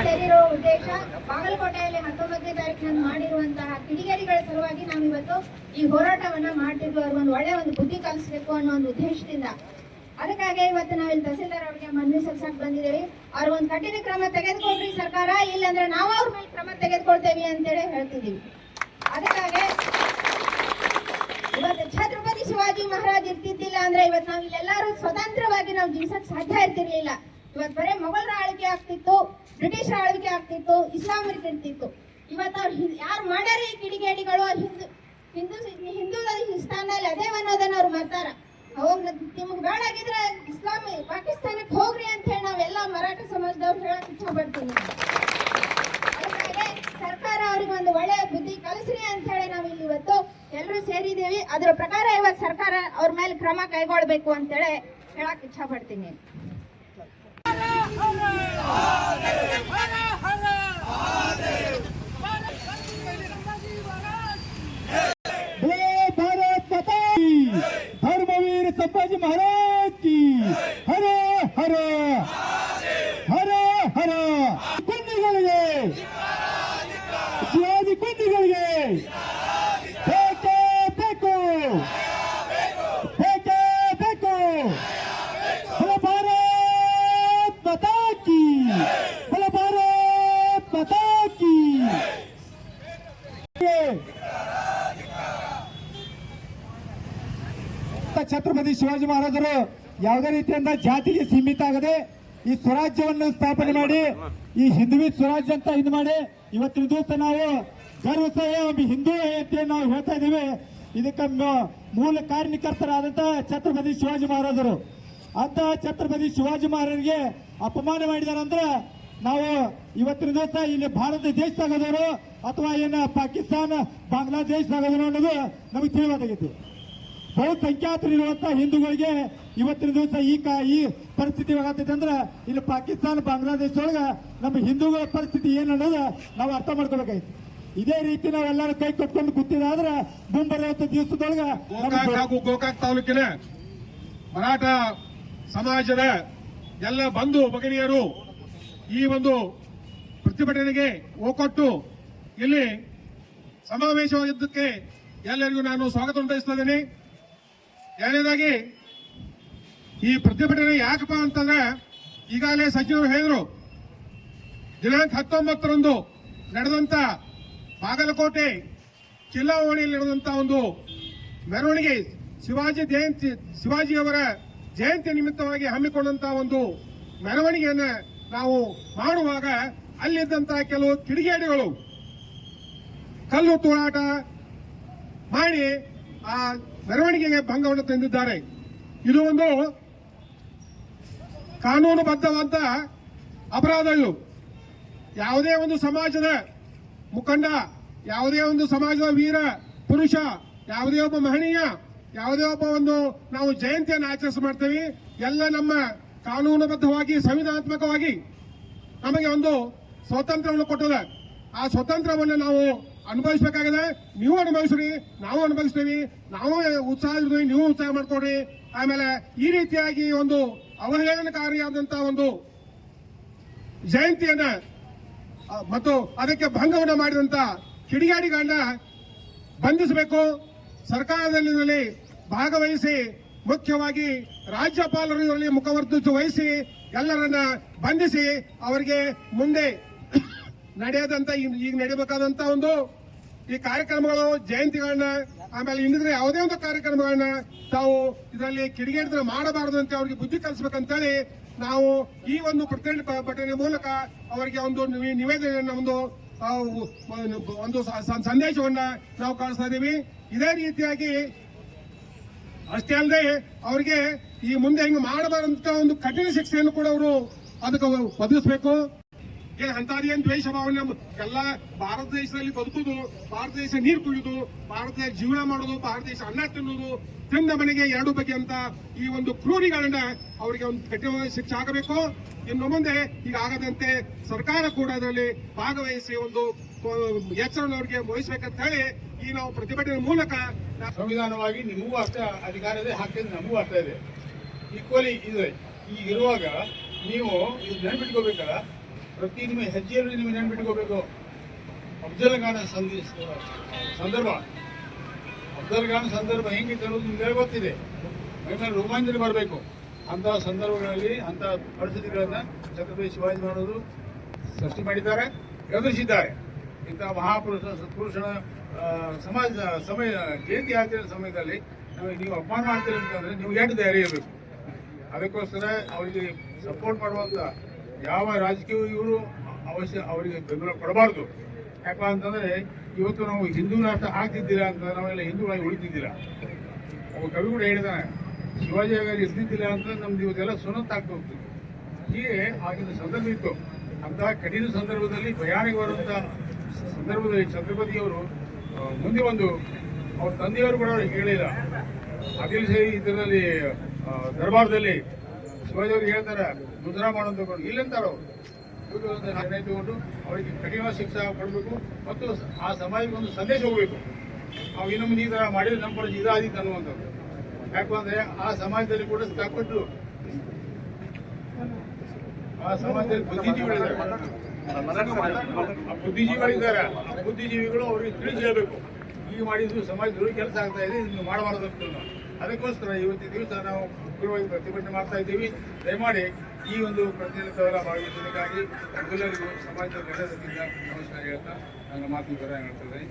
ಸೇರಿರೋ ಉದ್ದೇಶ ಬಾಗಲಕೋಟೆಯಲ್ಲಿ 19ನೇ ತಾರೀಕಿನಂದು ಮಾಡಿರುವಂತಹ ಕಿಡಿಗೇಡಿಗಳ ಸಲುವಾಗಿ ನಾವು ಇವತ್ತು ಈ ಹೋರಾಟವನ್ನ ಮಾಡ್ತಿದ್ವಿ. ಅವ್ರಿಗೊಂದು ಒಳ್ಳೆ ಒಂದು ಬುದ್ಧಿ ಕಲಿಸಬೇಕು ಅನ್ನೋ ಒಂದು ಉದ್ದೇಶದಿಂದ. ಅದಕ್ಕಾಗಿ ಇವತ್ತು ನಾವಿಲ್ಲಿ ತಹಸೀಲ್ದಾರ್ ಅವರಿಗೆ ಮನವಿ ಸಲ್ಲಿಸಕ್ಕೆ ಬಂದಿದ್ದೇವೆ. ಅವ್ರ ಒಂದು ಕಠಿಣ ಕ್ರಮ ತೆಗೆದುಕೊಳ್ರಿ ಸರ್ಕಾರ, ಇಲ್ಲಾಂದ್ರೆ ನಾವು ಅವ್ರ ಮೇಲೆ ಕ್ರಮ ತೆಗೆದುಕೊಳ್ತೇವೆ ಅಂತೇಳಿ ಹೇಳ್ತಿದ್ದೀವಿ. ಅದಕ್ಕಾಗಿ ಇವತ್ತು ಛತ್ರಪತಿ ಶಿವಾಜಿ ಮಹಾರಾಜ್ ಇರ್ತಿದ್ದಿಲ್ಲ ಅಂದ್ರೆ ಇವತ್ತು ನಾವು ಇಲ್ಲೆಲ್ಲರೂ ಸ್ವತಂತ್ರವಾಗಿ ನಾವು ಜೀವಿಸಕ್ ಸಾಧ್ಯ ಇರ್ತಿರ್ಲಿಲ್ಲ. ಇವತ್ತು ಬರೀ ಮೊಘಲರ ಆಳ್ವಿಕೆ ಆಗ್ತಿತ್ತು, ಬ್ರಿಟಿಷರ ಆಳ್ವಿಕೆ ಆಗ್ತಿತ್ತು, ಇಸ್ಲಾಮರಿಗೆ ಇರ್ತಿತ್ತು. ಇವತ್ತು ಅವ್ರು ಯಾರು ಮಾಡ್ಯಾರ ಈ ಕಿಡಿಗೇಡಿಗಳು ಹಿಂದೂ ಸ್ಥಾನದಲ್ಲಿ ಅದೇ ಅನ್ನೋದನ್ನ ಅವ್ರು ಮಾಡ್ತಾರ. ಅವಾಗ ನಿಮ್ಗೆ ಬೇಡಾಗಿದ್ರೆ ಇಸ್ಲಾಂ ಪಾಕಿಸ್ತಾನಕ್ಕೆ ಹೋಗ್ರಿ ಅಂತ ಹೇಳಿ ನಾವೆಲ್ಲ ಮರಾಠ ಸಮಾಜದವ್ರು ಹೇಳಕ್ ಇಚ್ಛೆ ಪಡ್ತೀವಿ. ಅದಕ್ಕಾಗಿ ಸರ್ಕಾರ ಅವ್ರಿಗೆ ಒಂದು ಒಳ್ಳೆ ಬುದ್ಧಿ ಕಲಿಸ್ರಿ ಅಂತ ಹೇಳಿ ನಾವು ಇಲ್ಲಿ ಇವತ್ತು ಎಲ್ಲರೂ ಸೇರಿದ್ದೀವಿ. ಅದರ ಪ್ರಕಾರ ಇವತ್ತು ಸರ್ಕಾರ ಅವ್ರ ಮೇಲೆ ಕ್ರಮ ಕೈಗೊಳ್ಬೇಕು ಅಂತೇಳಿ ಹೇಳಕ್ ಇಚ್ಛೆ ಪಡ್ತೀನಿ. धर्मवीर संभाजी महाराज की हर हर हर हर कुंडिಗಳಿಗೆ ಶಿವಾಜಿ ಕುಂಡಿಗಳಿಗೆ ಬೇಕೇ ಬೇಕು ಬೇಕೇ ಬೇಕು. ಭಾರತ್ ಮಾತಾ ಕಿ ಭಾರತ್ ಮಾತಾ ಕಿ. ಛತ್ರಪತಿ ಶಿವಾಜಿ ಮಹಾರಾಜರು ಯಾವುದೇ ರೀತಿಯಿಂದ ಜಾತಿಗೆ ಸೀಮಿತ ಆಗದೆ ಈ ಸ್ವರಾಜ್ಯವನ್ನು ಸ್ಥಾಪನೆ ಮಾಡಿ ಈ ಹಿಂದುವಿ ಸ್ವರಾಜ್ಯ ಅಂತ ಇದು ಮಾಡಿ ಇವತ್ತಿನ ದಿವಸ ನಾವು ಗರ್ವ ಸಹ ಹಿಂದೂ ಅಂತ ನಾವು ಹೇಳ್ತಾ ಇದ್ದೀವಿ. ಇದಕ್ಕೆ ಮೂಲ ಕಾರಣಕರ್ತರಾದಂತ ಛತ್ರಪತಿ ಶಿವಾಜಿ ಮಹಾರಾಜರು. ಅಂತ ಛತ್ರಪತಿ ಶಿವಾಜಿ ಮಹಾರಾಜರಿಗೆ ಅಪಮಾನ ಮಾಡಿದಾರಂದ್ರೆ ನಾವು ಇವತ್ತಿನ ದಿವಸ ಇಲ್ಲಿ ಭಾರತ ದೇಶದಾಗದವರು ಅಥವಾ ಏನ ಪಾಕಿಸ್ತಾನ ಬಾಂಗ್ಲಾದೇಶದಾಗದವರು ಅನ್ನೋದು ನಮಗೆ ತಿಳಿವಾಗೈತಿ. ಬಹುಸಂಖ್ಯಾತರಿರುವಂತಹ ಹಿಂದೂಗಳಿಗೆ ಇವತ್ತಿನ ದಿವಸ ಈ ಪರಿಸ್ಥಿತಿ ಆಗತ್ತೈತೆ ಅಂದ್ರೆ ಇಲ್ಲಿ ಪಾಕಿಸ್ತಾನ ಬಾಂಗ್ಲಾದೇಶದೊಳಗ ನಮ್ಮ ಹಿಂದೂಗಳ ಪರಿಸ್ಥಿತಿ ಏನನ್ನೋದು ನಾವು ಅರ್ಥ ಮಾಡ್ಕೋಬೇಕಾಯ್ತು. ಇದೇ ರೀತಿ ನಾವೆಲ್ಲರೂ ಕೈ ಕಟ್ಕೊಂಡು ಕೂತಿದಾದ್ರೆ ಮುಂಬರುವಂತ ದಿವಸದೊಳಗ ಹಾಗೂ ಗೋಕಾಕ್ ತಾಲೂಕಿನ ಮರಾಠ ಸಮಾಜದ ಎಲ್ಲ ಬಂಧು ಭಗಿನಿಯರು ಈ ಒಂದು ಪ್ರತಿಭಟನೆಗೆ ಒಕ್ಕೊಟ್ಟು ಇಲ್ಲಿ ಸಮಾವೇಶವಾಗಿದ್ದಕ್ಕೆ ಎಲ್ಲರಿಗೂ ನಾನು ಸ್ವಾಗತ ಬಯಸ್ತಾ ಇದ್ದೀನಿ. ಎರಡನೇದಾಗಿ ಈ ಪ್ರತಿಭಟನೆ ಯಾಕಪ್ಪ ಅಂತಂದ್ರೆ ಈಗಾಗಲೇ ಸಚಿವರು ಹೇಳಿದ್ರು, ದಿನಾಂಕ 19ರಂದು ನಡೆದಂತ ಬಾಗಲಕೋಟೆ ಚಿಲ್ಲಾವಣಿಯಲ್ಲಿ ನಡೆದಂತ ಒಂದು ಮೆರವಣಿಗೆ ಶಿವಾಜಿಯವರ ಜಯಂತಿ ನಿಮಿತ್ತವಾಗಿ ಹಮ್ಮಿಕೊಂಡಂತಹ ಒಂದು ಮೆರವಣಿಗೆಯನ್ನ ನಾವು ಮಾಡುವಾಗ ಅಲ್ಲಿದ್ದಂತಹ ಕೆಲವು ಕಿಡಿಗೇಡಿಗಳು ಕಲ್ಲು ತೂರಾಟ ಮಾಡಿ ಆ ಮೆರವಣಿಗೆಗೆ ಭಂಗವನ್ನು ತಂದಿದ್ದಾರೆ. ಇದು ಒಂದು ಕಾನೂನುಬದ್ಧವಾದ ಅಪರಾಧ. ಇದು ಯಾವುದೇ ಒಂದು ಸಮಾಜದ ಮುಖಂಡ, ಯಾವುದೇ ಒಂದು ಸಮಾಜದ ವೀರ ಪುರುಷ, ಯಾವುದೇ ಒಬ್ಬ ಮಹನೀಯ, ಯಾವುದೇ ಒಬ್ಬ ಒಂದು ನಾವು ಜಯಂತಿಯನ್ನು ಆಚರಿಸ ಮಾಡ್ತೇವೆ. ಎಲ್ಲ ನಮ್ಮ ಕಾನೂನುಬದ್ಧವಾಗಿ ಸಂವಿಧಾನಾತ್ಮಕವಾಗಿ ನಮಗೆ ಒಂದು ಸ್ವಾತಂತ್ರ್ಯವನ್ನು ಕೊಟ್ಟದ. ಆ ಸ್ವಾತಂತ್ರ್ಯವನ್ನು ನಾವು ಅನುಭವಿಸಬೇಕಾಗಿದೆ. ನೀವು ಅನುಭವಿಸ್ರಿ, ನಾವು ಅನುಭವಿಸ್ತೀವಿ. ನಾವು ಉತ್ಸಾಹ ಇರ್ತೀವಿ, ನೀವು ಉತ್ಸಾಹ ಮಾಡ್ಕೊಡ್ರಿ. ಆಮೇಲೆ ಈ ರೀತಿಯಾಗಿ ಒಂದು ಅವಹೇಳನಕಾರಿಯಾದಂತಹ ಒಂದು ಜಯಂತಿಯನ್ನ ಮತ್ತು ಅದಕ್ಕೆ ಭಂಗವನ್ನು ಮಾಡಿದಂತ ಕಿಡಿಗಾಡಿಗಳನ್ನ ಬಂಧಿಸಬೇಕು. ಸರ್ಕಾರದಲ್ಲಿ ಭಾಗವಹಿಸಿ, ಮುಖ್ಯವಾಗಿ ರಾಜ್ಯಪಾಲರು ಇದರಲ್ಲಿ ಮುಖವರ್ತಿಸಿ ವಹಿಸಿ ಎಲ್ಲರನ್ನ ಬಂಧಿಸಿ ಅವರಿಗೆ ಮುಂದೆ ನಡೆಯದಂತ ಈಗ ನಡೀಬೇಕಾದಂತ ಒಂದು ಈ ಕಾರ್ಯಕ್ರಮಗಳು, ಜಯಂತಿಗಳನ್ನ, ಆಮೇಲೆ ಇನ್ನಿದ್ರೆ ಯಾವುದೇ ಒಂದು ಕಾರ್ಯಕ್ರಮಗಳನ್ನ ತಾವು ಇದರಲ್ಲಿ ಕಿಡಿಗೇಡಿದ್ರೆ ಮಾಡಬಾರದು ಅಂತ ಅವರಿಗೆ ಬುದ್ಧಿ ಕಲಿಸಬೇಕಂತೇಳಿ ನಾವು ಈ ಒಂದು ಪ್ರತಿಭಟನೆ ಮೂಲಕ ಅವರಿಗೆ ಒಂದು ನಿವೇದನೆಯನ್ನ ಒಂದು ಸಂದೇಶವನ್ನ ನಾವು ಕಳಿಸ್ತಾ ಇದ್ದೀವಿ. ಇದೇ ರೀತಿಯಾಗಿ ಅಷ್ಟೇ ಅಲ್ಲದೆ ಅವರಿಗೆ ಈ ಮುಂದೆ ಹಿಂಗೆ ಮಾಡಬಾರಂತ ಒಂದು ಕಠಿಣ ಶಿಕ್ಷೆಯನ್ನು ಕೂಡ ಅವರು ಅದಕ್ಕೆ ಒದಗಿಸಬೇಕು. ಅಂತದೇನ್ ದ್ವೇಷ ಭಾವನೆ ಎಲ್ಲ ಭಾರತ ದೇಶದಲ್ಲಿ ಬದುಕುದು, ಭಾರತ ದೇಶ ನೀರು ಕುಡಿಯುದು, ಭಾರತ ದೇಶ ಜೀವನ ಮಾಡೋದು, ಭಾರತ ದೇಶ ಅನ್ನ ತಿನ್ನುವುದು, ತಿಂದ ಮನೆಗೆ ಎರಡು ಬಗೆ ಅಂತ ಈ ಒಂದು ಕ್ರೂರಿಗಳನ್ನ ಅವರಿಗೆ ಒಂದು ಕಠಿಣವಾದ ಶಿಕ್ಷೆ ಆಗಬೇಕು. ಇನ್ನು ಮುಂದೆ ಈಗ ಆಗದಂತೆ ಸರ್ಕಾರ ಕೂಡ ಅದರಲ್ಲಿ ಭಾಗವಹಿಸಿ ಒಂದು ಎಚ್ಚರವನ್ನು ಅವರಿಗೆ ವಹಿಸಬೇಕಂತ ಹೇಳಿ ಈ ನಾವು ಪ್ರತಿಭಟನೆ ಮೂಲಕ ಸಂವಿಧಾನವಾಗಿ ನಿಮಗೂ ಅಷ್ಟೇ ಅಧಿಕಾರ ಇದೆ, ಹಾಕಿದ್ರೆ ನಮಗೂ ಅಷ್ಟೇ ಇದೆ, ಈಕ್ವಲಿ ಇದೆ. ಈಗ ಇರುವಾಗ ನೀವು ಇದು ನೆನ್ಪಿಟ್ಕೋಬೇಕಲ್ಲ, ಪ್ರತಿ ನಿಮ್ಮ ಹೆಜ್ಜೆಯಲ್ಲಿ ನೀವು ನೆನ್ಪಿಟ್ಕೋಬೇಕು. ಅಫ್ಜಲ್ ಖಾನ ಸಂದರ್ಭ ಅಫ್ಜಲ್ ಖಾನ್ ಸಂದರ್ಭ ಹೆಂಗಿತ್ತು ಅನ್ನೋದು ನಿಮ್ಗೆ ಗೊತ್ತಿದೆ. ಮೈಮೇಲೆ ರೋಮಾಂಚನ ಬರಬೇಕು. ಅಂತಹ ಸಂದರ್ಭಗಳಲ್ಲಿ ಅಂತಹ ಪರಿಸ್ಥಿತಿಗಳನ್ನ ಛತ್ರಪತಿ ಶಿವಾಜಿ ಮಹಾರಾಜರು ಸೃಷ್ಟಿ ಮಾಡಿದ್ದಾರೆ, ಎದುರಿಸಿದ್ದಾರೆ. ಇಂತಹ ಮಹಾಪುರುಷ ಸತ್ಪುರುಷನ ಸಮಯ ಜಯಂತಿ ಆಚರಣೆ ಸಮಯದಲ್ಲಿ ನೀವು ಅಪಮಾನ ಮಾಡ್ತೀರಿ ಅಂತಂದ್ರೆ ನೀವು ಎಷ್ಟು ಧೈರ್ಯ ಇರಬೇಕು. ಅದಕ್ಕೋಸ್ಕರ ಅವರಿಗೆ ಸಪೋರ್ಟ್ ಮಾಡುವಂತ ಯಾವ ರಾಜಕೀಯ ಇವರು ಅವರಿಗೆ ಬೆಂಬಲ ಕೊಡಬಾರ್ದು. ಯಾಕಂತ ಅಂತಂದ್ರೆ ಇವತ್ತು ನಾವು ಹಿಂದೂ ರಾಷ್ಟ್ರ ಆಗ್ತಿದ್ದೀರಾ ಅಂತ ನಾವೆಲ್ಲ ಹಿಂದೂಗಳಾಗಿ ಉಳಿತಿದ್ದೀರಾ. ಒಬ್ಬ ಕವಿ ಕೂಡ ಹೇಳಿದಾನೆ, ಶಿವಾಜಿ ಆಗ ಇರ್ತಿದ್ದಿಲ್ಲ ಅಂತ ನಮ್ದು ಇವತ್ತೆಲ್ಲ ಸುನತ್ತಾಗ್ತಾ ಹೋಗ್ತದೆ. ಹೀಗೆ ಆಗಿನ ಸಂದರ್ಭ ಇತ್ತು. ಅಂತಹ ಕಠಿಣ ಸಂದರ್ಭದಲ್ಲಿ ಭಯಾನಕವಾದಂಥ ಸಂದರ್ಭದಲ್ಲಿ ಛತ್ರಪತಿಯವರು ಮುಂದೆ ಬಂದು ಅವ್ರ ತಂದೆಯವರು ಕೂಡ ಅವ್ರಿಗೆ ಹೇಳಿಲ್ಲ. ಅಖಿಲ್ ಸೇರಿ ಇದರಲ್ಲಿ ದರ್ಬಾರದಲ್ಲಿ ಶಿವಾಜಿ ಅವ್ರಿಗೆ ಹೇಳ್ತಾರೆ ಮುದ್ರಾ ಮಾಡೋದು ತಗೊಂಡು ಇಲ್ಲಂತಾರ ಅವರು ನಿರ್ಣಯ ತಗೊಂಡು ಅವರಿಗೆ ಕಠಿಣವಾದ ಶಿಕ್ಷೆ ಕೊಡಬೇಕು ಮತ್ತು ಆ ಸಮಾಜಕ್ಕೆ ಒಂದು ಸಂದೇಶ ಹೋಗಬೇಕು. ನಾವು ಇನ್ನು ಮುಂದೆ ಈ ಥರ ಮಾಡಿದ್ರೆ ನಮ್ಮ ಪರಿಸ್ಥಿತಿ ಇದಾದೀತು ಅನ್ನುವಂಥದ್ದು. ಯಾಕಂದ್ರೆ ಆ ಸಮಾಜದಲ್ಲಿ ಕೂಡ ಸಾಕಷ್ಟು ಆ ಸಮಾಜದಲ್ಲಿ ಬುದ್ಧಿಜೀವಿಗಳಿದ್ದಾರೆ. ಆ ಬುದ್ಧಿಜೀವಿಗಳು ಅವ್ರಿಗೆ ತಿಳಿಸಿ ಹೇಳಬೇಕು, ಈಗ ಮಾಡಿದ್ದು ಸಮಾಜದಲ್ಲಿ ಕೆಲಸ ಆಗ್ತಾ ಇದೆ, ಇದನ್ನು ಮಾಡಬಾರದು ಅಂತ. ಅದಕ್ಕೋಸ್ಕರ ಇವತ್ತಿನ ದಿವಸ ನಾವು ಉಗ್ರವಾಗಿ ಪ್ರತಿಭಟನೆ ಮಾಡ್ತಾ ಇದ್ದೀವಿ. ದಯಮಾಡಿ ಈ ಒಂದು ಪ್ರತಿನಿಧಿತ್ವದ ಭಾಗವಹಿಸೋದಕ್ಕಾಗಿ ಎಲ್ಲರಿಗೂ ಸಮಾಜದ ಗೆಳೆಯರಿಂದ ನಮಸ್ಕಾರ ಹೇಳ್ತಾ ನನ್ನ ಮಾತು ಹೇಳ್ತಾ ಇದ್ದೀನಿ.